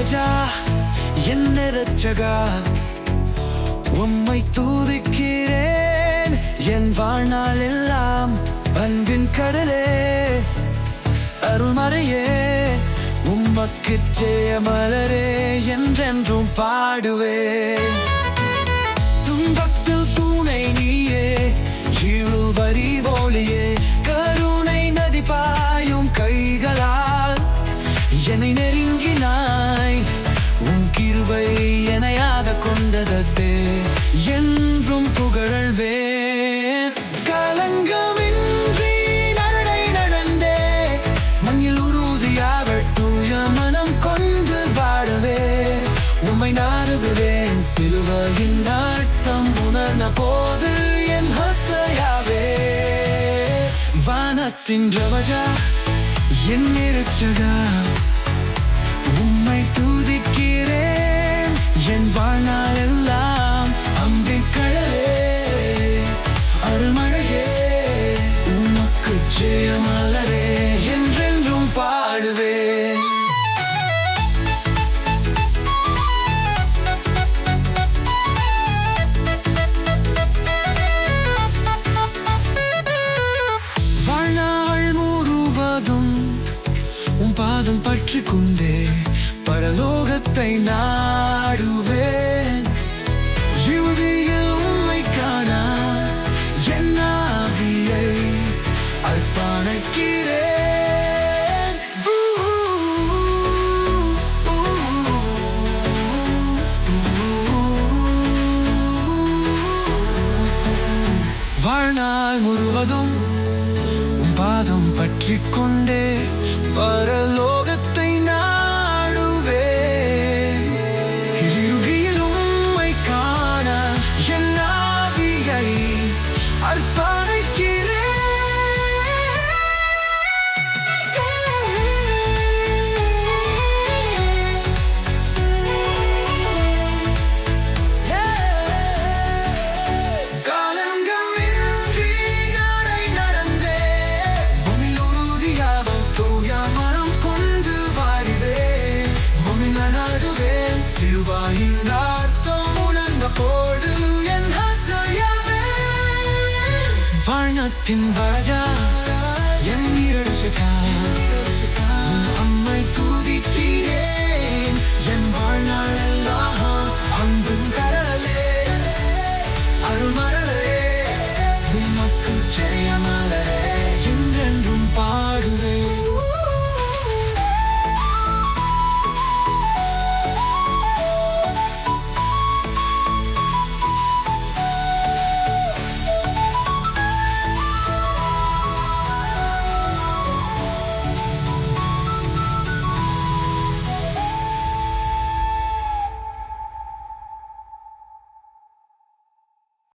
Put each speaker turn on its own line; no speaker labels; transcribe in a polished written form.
ராஜா என் இரட்சகா உம்மை துதிக்கிறேன் என் வாழ்நாள் எல்லாம். அன்பின் கடலே அருள்மறையே உமக்கு ஜெயமலரே என்றென்றும் பாடுவேன். துன்பத்தில் துணை நீயே, இருள் வரி ஒளியே, கருணை நதி பாயும் கைகளால் என்னை நெருங்கினாய். உன் கிருபை என்னையாக கொண்டதே என்றும் புகழ்வேன். கலங்கமின்றி நடை நடந்தே மண்ணில் உறுதியாக தூய மனம் கொண்டு வாழவே உம்மை நாடுவேன். சிலுவையின் நாட்டம் உணர்ந்த போது என் ஹசையாவே. வானத்தின் ராஜா என் இரட்சகா உம்மை துதிக்கிறேன் என் வாழ்நாள் எல்லாம். அன்பின் கடலே அருள்மழையே உமக்கு ஜெயமலரே என்றென்றும் பாடுவேன். வாழ்நாள் முழுவதும் உன் பாதம் பற்றி கொண்டே பரலோகத்தை நாடுவேன். இறுதியில் உம்மை காண என் ஆவியை அர்ப்பணிக்கிறேன். வாழ்நாள் முழுவதும் உன் பாதம் பற்றி கொண்டே பரலோகத்தை நாடுவேன். இறுதியில் உம்மை காண என் ஆவியை அர்ப்பணிக்கிறேன். காலங்கமின்றி நடை நடந்தே உம்மில் உறுதியாக தூய மனம் கொண்டு வாழுவேன். உம்மில் நாடுவேன். சிலுவையின் அர்த்தம் உணர்ந்த போது என் ஹசையாவே. வானத்தின் ராஜா